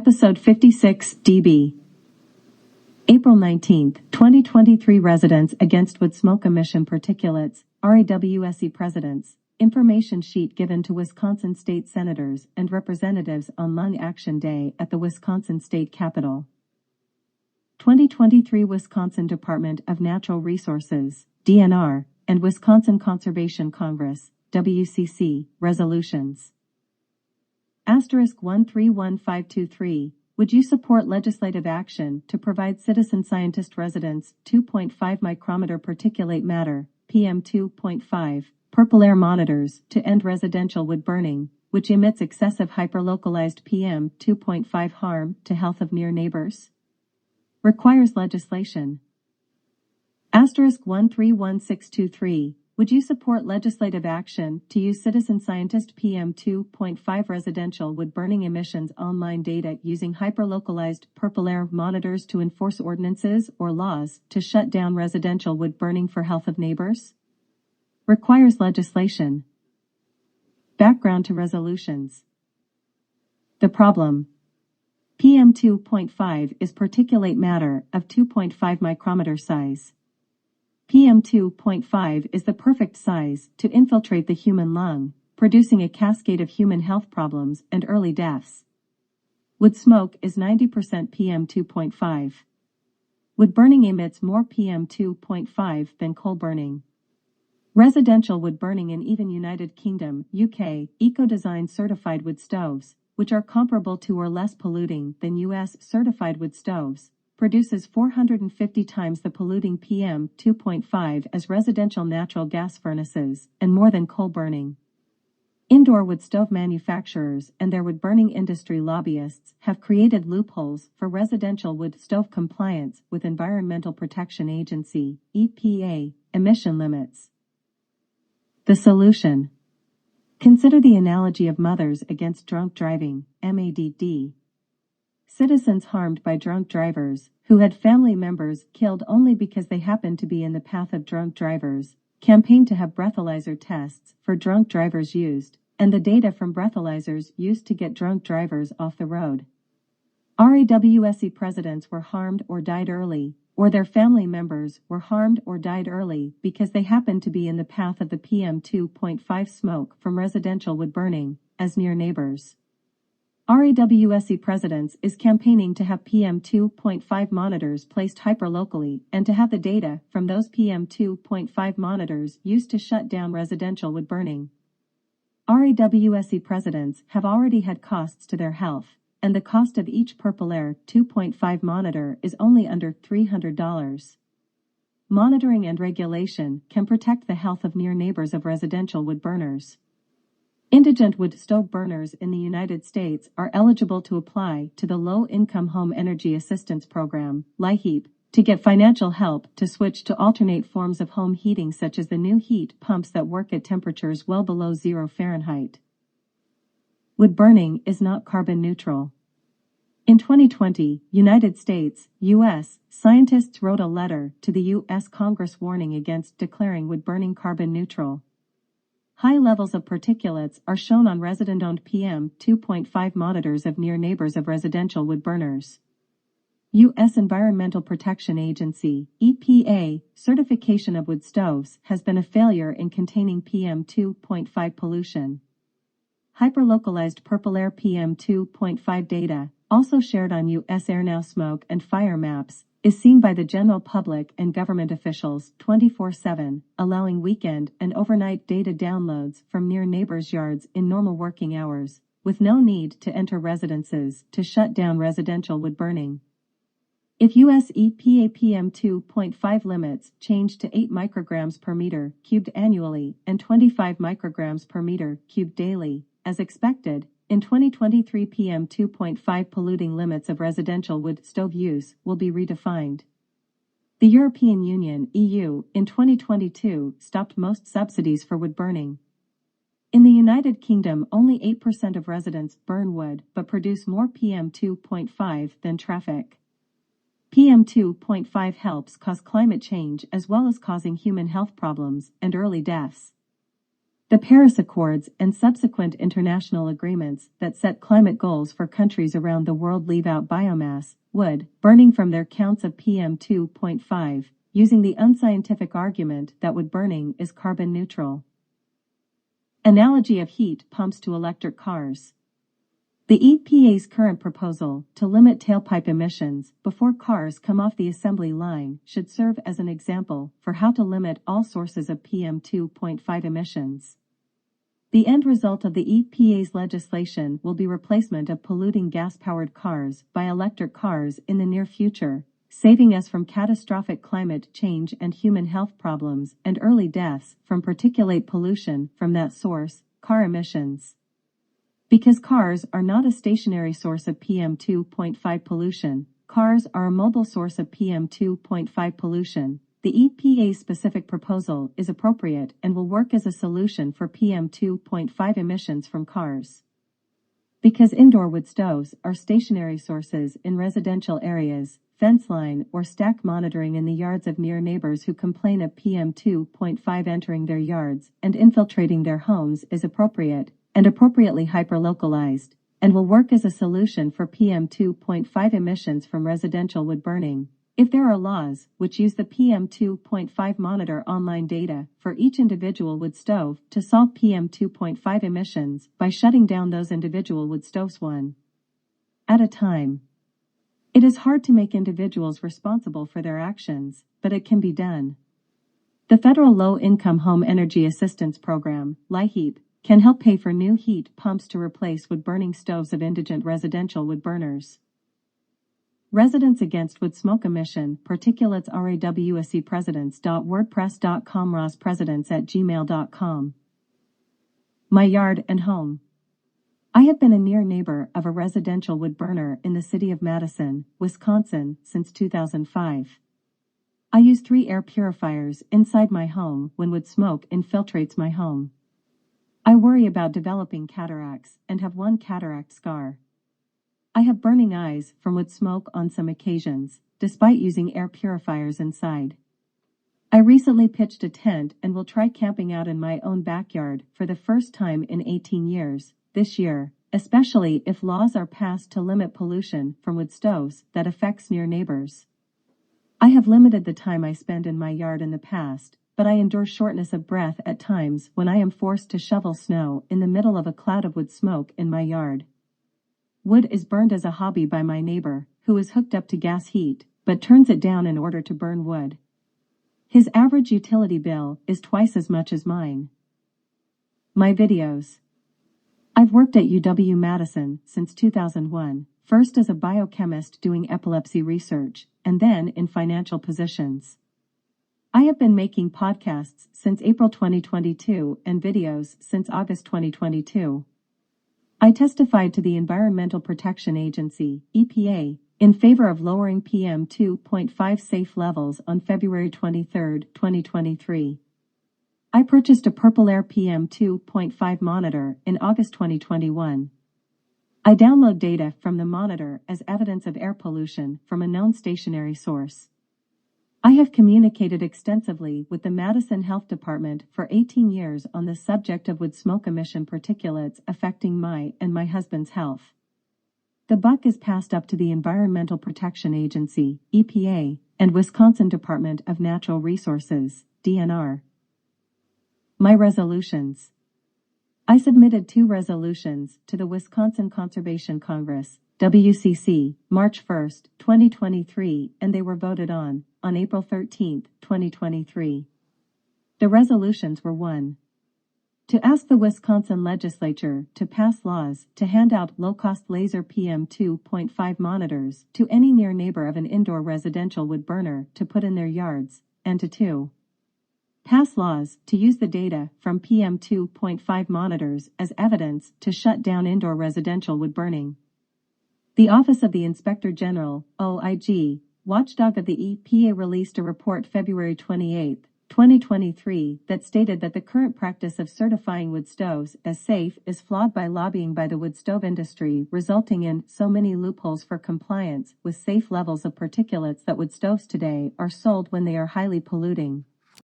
Episode 56 DB. April 19, 2023 Residents Against Wood Smoke Emission Particulates, RAWSE Presidents, Information Sheet given to Wisconsin State Senators and Representatives on Lung Action Day at the Wisconsin State Capitol. 2023 Wisconsin Department of Natural Resources, DNR, and Wisconsin Conservation Congress, WCC, Resolutions. *131523, would you support legislative action to provide citizen scientist residents 2.5 micrometer particulate matter, PM2.5, purple air monitors to end residential wood burning, which emits excessive hyperlocalized PM2.5 harm to health of near neighbors? Requires legislation. *131623, would you support legislative action to use citizen scientist PM2.5 residential wood burning emissions online data using hyperlocalized purple air monitors to enforce ordinances or laws to shut down residential wood burning for health of neighbors? Requires legislation. Background to resolutions. The problem. PM2.5 is particulate matter of 2.5 micrometer size. PM2.5 is the perfect size to infiltrate the human lung, producing a cascade of human health problems and early deaths. Wood smoke is 90% PM2.5. Wood burning emits more PM2.5 than coal burning. Residential wood burning in even United Kingdom, UK, eco-design certified wood stoves, which are comparable to or less polluting than US certified wood stoves, produces 450 times the polluting PM2.5 as residential natural gas furnaces, and more than coal burning. Indoor wood stove manufacturers and their wood burning industry lobbyists have created loopholes for residential wood stove compliance with Environmental Protection Agency, EPA, emission limits. The solution. Consider the analogy of Mothers Against Drunk Driving, MADD. Citizens harmed by drunk drivers, who had family members killed only because they happened to be in the path of drunk drivers, campaigned to have breathalyzer tests for drunk drivers used, and the data from breathalyzers used to get drunk drivers off the road. RAWSE presidents were harmed or died early, or their family members were harmed or died early because they happened to be in the path of the PM2.5 smoke from residential wood burning, as near neighbors. RAWSE Presidents is campaigning to have PM2.5 monitors placed hyperlocally and to have the data from those PM2.5 monitors used to shut down residential wood burning. RAWSE presidents have already had costs to their health, and the cost of each purple air 2.5 monitor is only under $300. Monitoring and regulation can protect the health of near neighbors of residential wood burners. Indigent wood stove burners in the United States are eligible to apply to the Low-Income Home Energy Assistance Program, LIHEAP, to get financial help to switch to alternate forms of home heating such as the new heat pumps that work at temperatures well below 0 Fahrenheit. Wood burning is not carbon neutral. In 2020, United States, U.S., scientists wrote a letter to the U.S. Congress warning against declaring wood burning carbon neutral. High levels of particulates are shown on resident-owned PM2.5 monitors of near neighbors of residential wood burners. U.S. Environmental Protection Agency, EPA, certification of wood stoves has been a failure in containing PM2.5 pollution. Hyperlocalized purple air PM2.5 data, also shared on U.S. AirNow smoke and fire maps, is seen by the general public and government officials 24/7, allowing weekend and overnight data downloads from near neighbors' yards in normal working hours, with no need to enter residences to shut down residential wood burning. If U.S. EPA PM2.5 limits change to 8 micrograms per meter cubed annually and 25 micrograms per meter cubed daily, as expected, in 2023 PM2.5 polluting limits of residential wood stove use will be redefined. The European Union, EU, in 2022 stopped most subsidies for wood burning. In the United Kingdom, only 8% of residents burn wood but produce more PM2.5 than traffic. PM2.5 helps cause climate change as well as causing human health problems and early deaths. The Paris Accords and subsequent international agreements that set climate goals for countries around the world leave out biomass, wood, burning from their counts of PM2.5, using the unscientific argument that wood burning is carbon neutral. Analogy of heat pumps to electric cars. The EPA's current proposal to limit tailpipe emissions before cars come off the assembly line should serve as an example for how to limit all sources of PM2.5 emissions. The end result of the EPA's legislation will be replacement of polluting gas-powered cars by electric cars in the near future, saving us from catastrophic climate change and human health problems and early deaths from particulate pollution from that source, car emissions. Because cars are not a stationary source of PM2.5 pollution, cars are a mobile source of PM2.5 pollution. The EPA's specific proposal is appropriate and will work as a solution for PM2.5 emissions from cars. Because indoor wood stoves are stationary sources in residential areas, fence line or stack monitoring in the yards of near neighbors who complain of PM2.5 entering their yards and infiltrating their homes is appropriate and appropriately hyper-localized, and will work as a solution for PM2.5 emissions from residential wood burning. If there are laws which use the PM2.5 monitor online data for each individual wood stove to solve PM2.5 emissions by shutting down those individual wood stoves one at a time. It is hard to make individuals responsible for their actions, but it can be done. The Federal Low-Income Home Energy Assistance Program, LIHEAP, can help pay for new heat pumps to replace wood-burning stoves of indigent residential wood burners. Residents Against Wood Smoke Emission Particulates RAWSE presidents.wordpress.com rospresidents@gmail.com. My yard and home. I have been a near neighbor of a residential wood burner in the city of Madison, Wisconsin, since 2005. I use 3 air purifiers inside my home when wood smoke infiltrates my home. I worry about developing cataracts and have 1 cataract scar. I have burning eyes from wood smoke on some occasions, despite using air purifiers inside. I recently pitched a tent and will try camping out in my own backyard for the first time in 18 years, this year, especially if laws are passed to limit pollution from wood stoves that affects near neighbors. I have limited the time I spend in my yard in the past, but I endure shortness of breath at times when I am forced to shovel snow in the middle of a cloud of wood smoke in my yard. Wood is burned as a hobby by my neighbor, who is hooked up to gas heat, but turns it down in order to burn wood. His average utility bill is twice as much as mine. My videos. I've worked at UW-Madison since 2001, first as a biochemist doing epilepsy research, and then in financial positions. I have been making podcasts since April 2022 and videos since August 2022. I testified to the Environmental Protection Agency, EPA, in favor of lowering PM2.5 safe levels on February 23, 2023. I purchased a Purple Air PM2.5 monitor in August 2021. I download data from the monitor as evidence of air pollution from a known stationary source. I have communicated extensively with the Madison Health Department for 18 years on the subject of wood smoke emission particulates affecting my and my husband's health. The buck is passed up to the Environmental Protection Agency, EPA, and Wisconsin Department of Natural Resources, DNR. My resolutions. I submitted 2 resolutions to the Wisconsin Conservation Congress, WCC, March 1, 2023, and they were voted on April 13, 2023. The resolutions were 1. To ask the Wisconsin legislature to pass laws to hand out low-cost laser PM2.5 monitors to any near neighbor of an indoor residential wood burner to put in their yards, and to 2. Pass laws to use the data from PM2.5 monitors as evidence to shut down indoor residential wood burning. The Office of the Inspector General, OIG, watchdog of the EPA, released a report February 28, 2023 that stated that the current practice of certifying wood stoves as safe is flawed by lobbying by the wood stove industry, resulting in so many loopholes for compliance with safe levels of particulates that wood stoves today are sold when they are highly polluting.